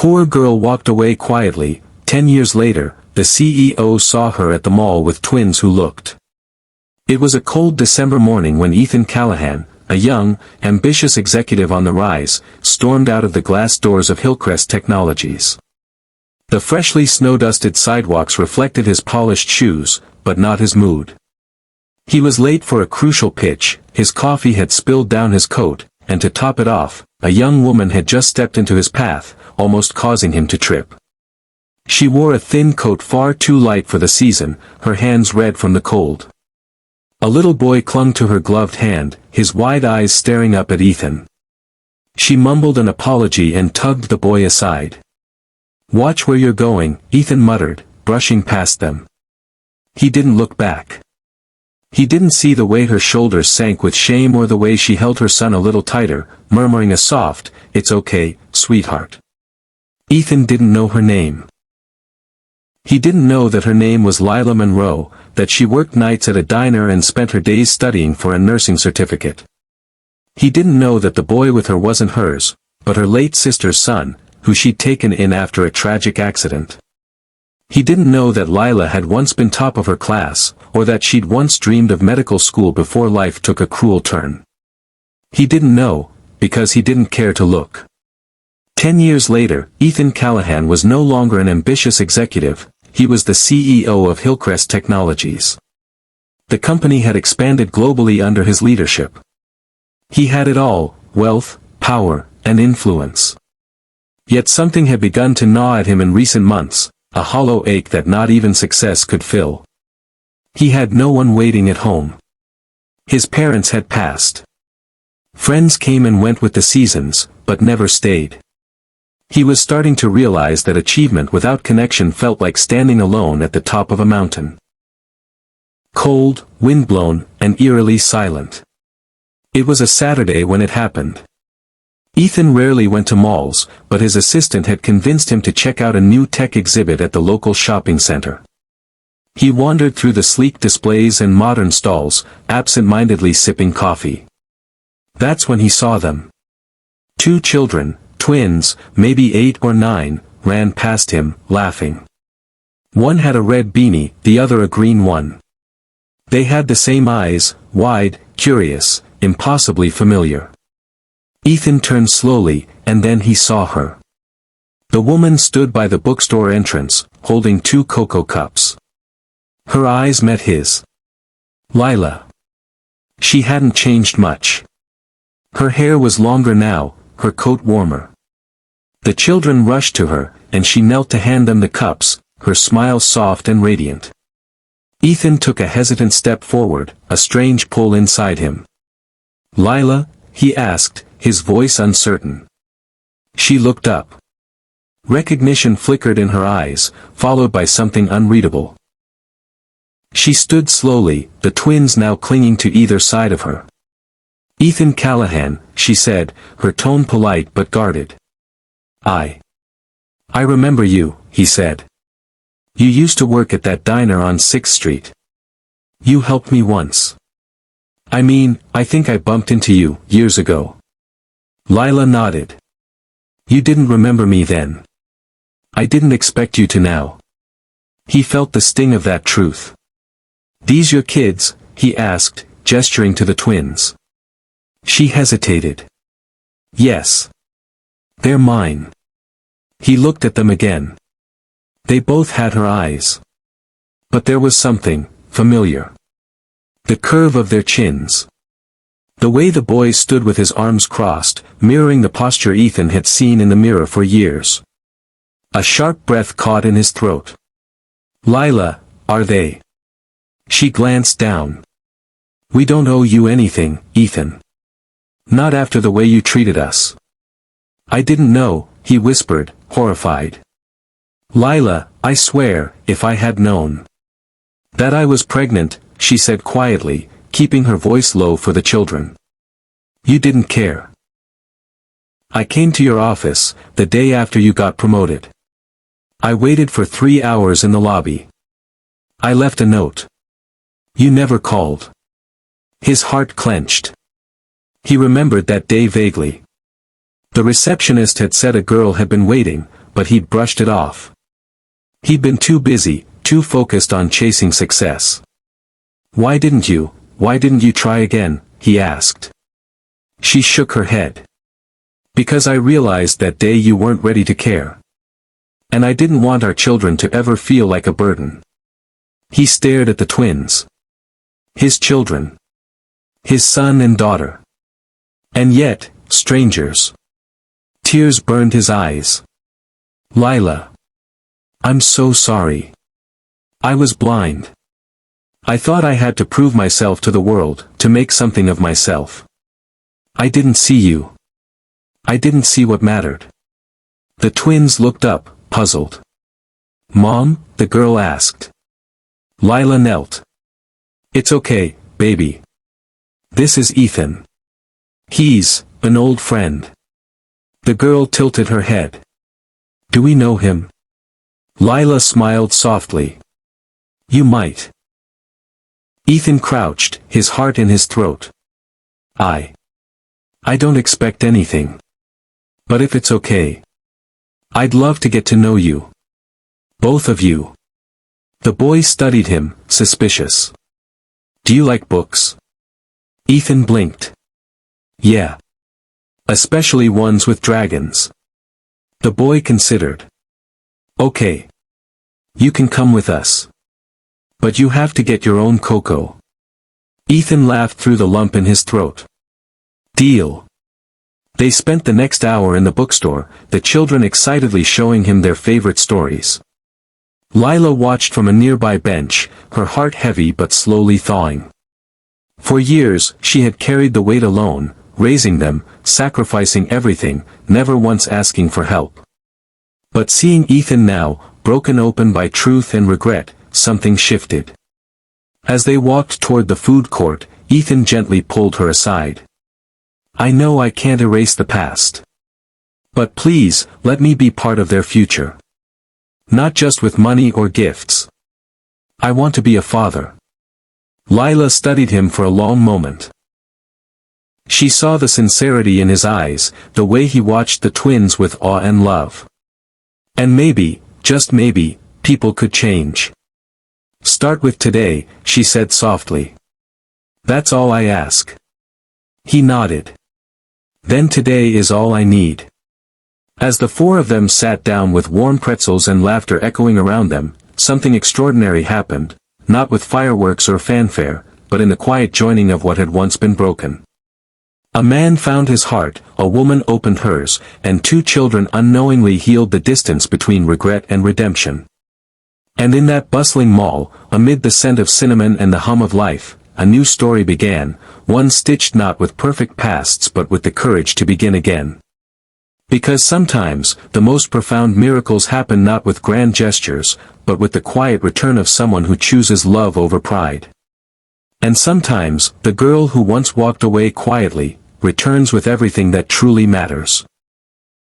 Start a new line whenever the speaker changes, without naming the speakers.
Poor girl walked away quietly. 10 years later, the CEO saw her at the mall with twins who looked. It was a cold December morning when Ethan Callahan, a young, ambitious executive on the rise, stormed out of the glass doors of Hillcrest Technologies. The freshly snow-dusted sidewalks reflected his polished shoes, but not his mood. He was late for a crucial pitch, his coffee had spilled down his coat, and to top it off, a young woman had just stepped into his path, almost causing him to trip. She wore a thin coat far too light for the season, her hands red from the cold. A little boy clung to her gloved hand, his wide eyes staring up at Ethan. She mumbled an apology and tugged the boy aside. "Watch where you're going," Ethan muttered, brushing past them. He didn't look back. He didn't see the way her shoulders sank with shame or the way she held her son a little tighter, murmuring a soft, "It's okay, sweetheart." Ethan didn't know her name. He didn't know that her name was Lila Monroe, that she worked nights at a diner and spent her days studying for a nursing certificate. He didn't know that the boy with her wasn't hers, but her late sister's son, who she'd taken in after a tragic accident. He didn't know that Lila had once been top of her class, or that she'd once dreamed of medical school before life took a cruel turn. He didn't know, because he didn't care to look. 10 years later, Ethan Callahan was no longer an ambitious executive, he was the CEO of Hillcrest Technologies. The company had expanded globally under his leadership. He had it all, wealth, power, and influence. Yet something had begun to gnaw at him in recent months, a hollow ache that not even success could fill. He had no one waiting at home. His parents had passed. Friends came and went with the seasons, but never stayed. He was starting to realize that achievement without connection felt like standing alone at the top of a mountain. Cold, windblown, and eerily silent. It was a Saturday when it happened. Ethan rarely went to malls, but his assistant had convinced him to check out a new tech exhibit at the local shopping center. He wandered through the sleek displays and modern stalls, absent-mindedly sipping coffee. That's when he saw them. Two children, twins, maybe 8 or 9, ran past him, laughing. One had a red beanie, the other a green one. They had the same eyes, wide, curious, impossibly familiar. Ethan turned slowly, and then he saw her. The woman stood by the bookstore entrance, holding 2 cocoa cups. Her eyes met his. Lila. She hadn't changed much. Her hair was longer now, her coat warmer. The children rushed to her, and she knelt to hand them the cups, her smile soft and radiant. Ethan took a hesitant step forward, a strange pull inside him. "Lila?" he asked, his voice uncertain. She looked up. Recognition flickered in her eyes, followed by something unreadable. She stood slowly, the twins now clinging to either side of her. "Ethan Callahan," she said, her tone polite but guarded. I remember you," he said. "You used to work at that diner on 6th Street. You helped me once. I think I bumped into you, years ago." Lila nodded. "You didn't remember me then. I didn't expect you to now." He felt the sting of that truth. "These your kids?" he asked, gesturing to the twins. She hesitated. "Yes. They're mine." He looked at them again. They both had her eyes. But there was something familiar. The curve of their chins. The way the boy stood with his arms crossed, mirroring the posture Ethan had seen in the mirror for years. A sharp breath caught in his throat. "Lila, are they?" She glanced down. "We don't owe you anything, Ethan. Not after the way you treated us." "I didn't know," he whispered, horrified. "Lila, I swear, if I had known that I was pregnant," she said quietly, keeping her voice low for the children. "You didn't care. I came to your office, the day after you got promoted. I waited for 3 hours in the lobby. I left a note. You never called." His heart clenched. He remembered that day vaguely. The receptionist had said a girl had been waiting, but he'd brushed it off. He'd been too busy, too focused on chasing success. Why didn't you try again, he asked. She shook her head. Because I realized that day you weren't ready to care. And I didn't want our children to ever feel like a burden. He stared at the twins. His children. His son and daughter. And yet, strangers. Tears burned his eyes. Lila. I'm so sorry. I was blind. I thought I had to prove myself to the world, to make something of myself. I didn't see you. I didn't see what mattered. The twins looked up, puzzled. Mom? The girl asked. Lila knelt. It's okay, baby. This is Ethan. He's an old friend. The girl tilted her head. Do we know him? Lila smiled softly. You might. Ethan crouched, his heart in his throat. I don't expect anything. But if it's okay, I'd love to get to know you. Both of you. The boy studied him, suspicious. Do you like books? Ethan blinked. Yeah. Especially ones with dragons. The boy considered. Okay. You can come with us. But you have to get your own cocoa. Ethan laughed through the lump in his throat. Deal. They spent the next hour in the bookstore, the children excitedly showing him their favorite stories. Lila watched from a nearby bench, her heart heavy but slowly thawing. For years, she had carried the weight alone, raising them, sacrificing everything, never once asking for help. But seeing Ethan now, broken open by truth and regret, something shifted. As they walked toward the food court, Ethan gently pulled her aside. I know I can't erase the past. But please, let me be part of their future. Not just with money or gifts. I want to be a father. Lila studied him for a long moment. She saw the sincerity in his eyes, the way he watched the twins with awe and love. And maybe, just maybe, people could change. Start with today, she said softly. That's all I ask. He nodded. Then today is all I need. As the four of them sat down with warm pretzels and laughter echoing around them, something extraordinary happened, not with fireworks or fanfare, but in the quiet joining of what had once been broken. A man found his heart, a woman opened hers, and two children unknowingly healed the distance between regret and redemption. And in that bustling mall, amid the scent of cinnamon and the hum of life, a new story began, one stitched not with perfect pasts but with the courage to begin again. Because sometimes, the most profound miracles happen not with grand gestures, but with the quiet return of someone who chooses love over pride. And sometimes, the girl who once walked away quietly, returns with everything that truly matters.